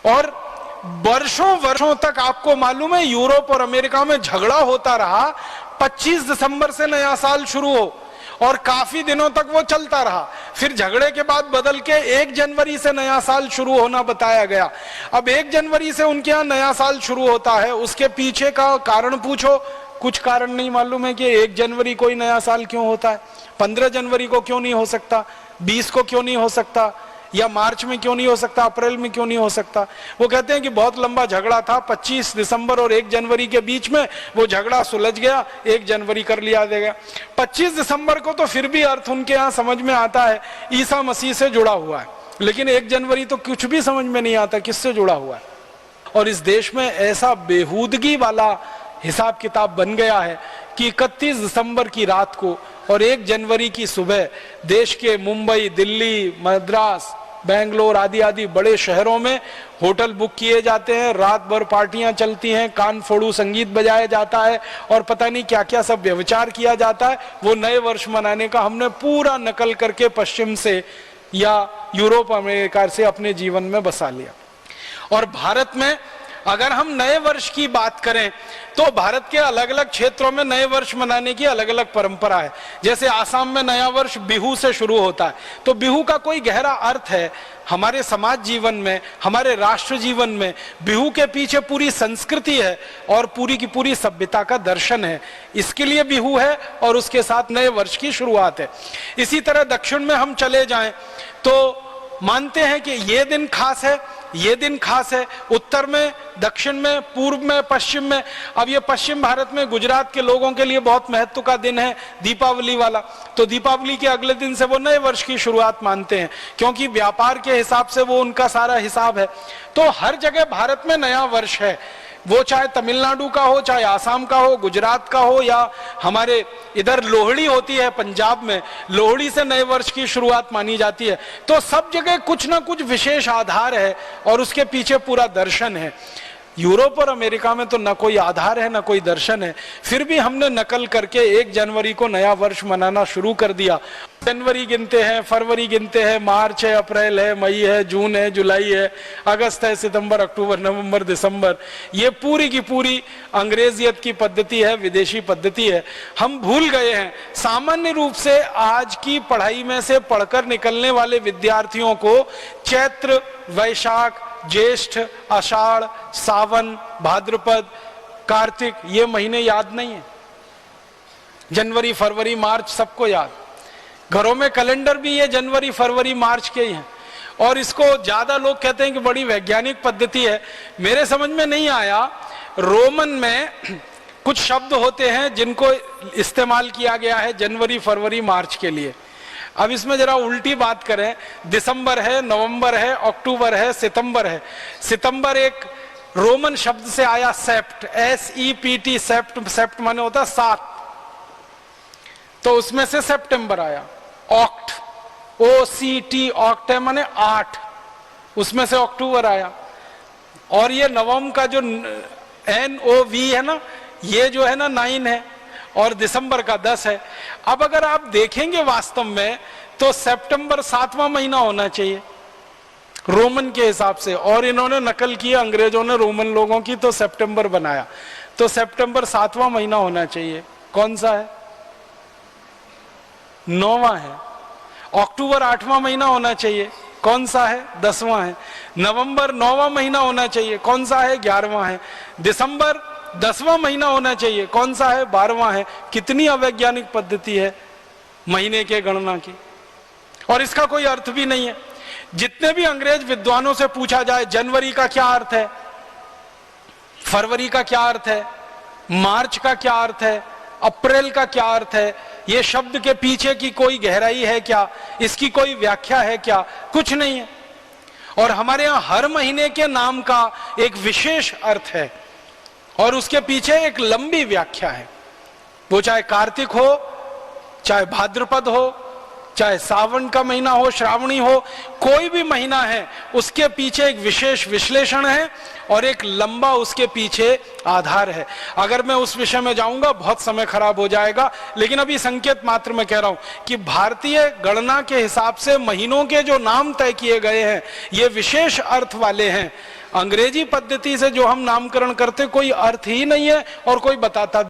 और वर्षों वर्षों तक आपको मालूम है यूरोप और अमेरिका में झगड़ा होता रहा। 25 दिसंबर से नया साल शुरू हो और काफी दिनों तक वो चलता रहा, फिर झगड़े के बाद बदल के 1 जनवरी से नया साल शुरू होना बताया गया। अब 1 जनवरी से उनके यहाँ नया साल शुरू होता है, उसके पीछे का कारण पूछो, कुछ कारण नहीं मालूम है कि 1 जनवरी कोई नया साल क्यों होता है, 15 जनवरी को क्यों नहीं हो सकता, 20 को क्यों नहीं हो सकता, या मार्च में क्यों नहीं हो सकता, अप्रैल में क्यों नहीं हो सकता। वो कहते हैं कि बहुत लंबा झगड़ा था, 25 दिसंबर और 1 जनवरी के बीच में वो झगड़ा सुलझ गया, 1 जनवरी कर लिया गया। 25 दिसंबर को तो फिर भी अर्थ उनके यहाँ समझ में आता है, ईसा मसीह से जुड़ा हुआ है, लेकिन 1 जनवरी तो कुछ भी समझ में नहीं आता किससे जुड़ा हुआ है। और इस देश में ऐसा बेहूदगी वाला हिसाब किताब बन गया है कि 31 दिसंबर की रात को और 1 जनवरी की सुबह देश के मुंबई, दिल्ली, मद्रास, बेंगलोर आदि आदि बड़े शहरों में होटल बुक किए जाते हैं, रात भर पार्टियां चलती हैं, कान फोड़ू संगीत बजाया जाता है और पता नहीं क्या क्या सब व्यभिचार किया जाता है। वो नए वर्ष मनाने का हमने पूरा नकल करके पश्चिम से या यूरोप अमेरिका से अपने जीवन में बसा लिया। और भारत में अगर हम नए वर्ष की बात करें तो भारत के अलग अलग क्षेत्रों में नए वर्ष मनाने की अलग अलग परंपरा है। जैसे आसाम में नया वर्ष बिहू से शुरू होता है, तो बिहू का कोई गहरा अर्थ है हमारे समाज जीवन में, हमारे राष्ट्र जीवन में। बिहू के पीछे पूरी संस्कृति है और पूरी की पूरी सभ्यता का दर्शन है, इसके लिए बिहू है और उसके साथ नए वर्ष की शुरुआत है। इसी तरह दक्षिण में हम चले जाएं तो मानते हैं कि ये दिन खास है, ये दिन खास है। उत्तर में, दक्षिण में, पूर्व में, पश्चिम में। अब ये पश्चिम भारत में गुजरात के लोगों के लिए बहुत महत्व का दिन है, दीपावली वाला। तो दीपावली के अगले दिन से वो नए वर्ष की शुरुआत मानते हैं, क्योंकि व्यापार के हिसाब से वो उनका सारा हिसाब है। तो हर जगह भारत में नया वर्ष है, वो चाहे तमिलनाडु का हो, चाहे आसाम का हो, गुजरात का हो, या हमारे इधर लोहड़ी होती है पंजाब में, लोहड़ी से नए वर्ष की शुरुआत मानी जाती है। तो सब जगह कुछ ना कुछ विशेष आधार है और उसके पीछे पूरा दर्शन है। यूरोप और अमेरिका में तो न कोई आधार है न कोई दर्शन है, फिर भी हमने नकल करके 1 जनवरी को नया वर्ष मनाना शुरू कर दिया। जनवरी गिनते हैं, फरवरी गिनते हैं, मार्च है, अप्रैल है, मई है, जून है, जुलाई है, अगस्त है, सितंबर, अक्टूबर, नवंबर, दिसंबर। ये पूरी की पूरी अंग्रेजियत की पद्धति है, विदेशी पद्धति है। हम भूल गए हैं। सामान्य रूप से आज की पढ़ाई में से पढ़कर निकलने वाले विद्यार्थियों को चैत्र, वैशाख, ज्येष्ठ, आषाढ़, सावन, भाद्रपद, कार्तिक ये महीने याद नहीं है। जनवरी, फरवरी, मार्च सबको याद। घरों में कैलेंडर भी ये जनवरी, फरवरी, मार्च के ही हैं। और इसको ज्यादा लोग कहते हैं कि बड़ी वैज्ञानिक पद्धति है। मेरे समझ में नहीं आया, रोमन में कुछ शब्द होते हैं जिनको इस्तेमाल किया गया है जनवरी, फरवरी, मार्च के लिए। अब इसमें जरा उल्टी बात करें, दिसंबर है, नवंबर है, अक्टूबर है, सितंबर है। सितंबर एक रोमन शब्द से आया, सेप्ट, SEPT, सेप्ट, सेप्ट माने होता है 7, तो उसमें से सितंबर आया। ऑक्ट, OCT, ऑक्ट है माने 8, उसमें से अक्टूबर आया। और ये नवम का जो NOV है ना, ये जो है ना 9 है, और दिसंबर का 10 है। अब अगर आप देखेंगे वास्तव में तो सितंबर 7वां महीना होना चाहिए रोमन के हिसाब से, और इन्होंने नकल की, अंग्रेजों ने रोमन लोगों की, तो सितंबर बनाया। तो सितंबर 7वां महीना होना चाहिए। कौन सा है? 9वां है। अक्टूबर 8वां महीना होना चाहिए। कौन सा है? 10वां है। नवंबर 9वां महीना होना चाहिए। कौन सा है? 11वां है। दिसंबर 10वां महीना होना चाहिए। कौन सा है? 12वां है। कितनी अवैज्ञानिक पद्धति है महीने के गणना की, और इसका कोई अर्थ भी नहीं है। जितने भी अंग्रेज विद्वानों से पूछा जाए जनवरी का क्या अर्थ है, फरवरी का क्या अर्थ है, मार्च का क्या अर्थ है, अप्रैल का क्या अर्थ है, ये शब्द के पीछे की कोई गहराई है क्या, इसकी कोई व्याख्या है क्या? कुछ नहीं है। और हमारे यहां हर महीने के नाम का एक विशेष अर्थ है और उसके पीछे एक लंबी व्याख्या है। वो चाहे कार्तिक हो, चाहे भाद्रपद हो, चाहे सावन का महीना हो, श्रावणी हो, कोई भी महीना है उसके पीछे एक विशेष विश्लेषण है और एक लंबा उसके पीछे आधार है। अगर मैं उस विषय में जाऊंगा बहुत समय खराब हो जाएगा, लेकिन अभी संकेत मात्र में कह रहा हूं कि भारतीय गणना के हिसाब से महीनों के जो नाम तय किए गए हैं ये विशेष अर्थ वाले हैं। अंग्रेजी पद्धति से जो हम नामकरण करते कोई अर्थ ही नहीं है और कोई बताता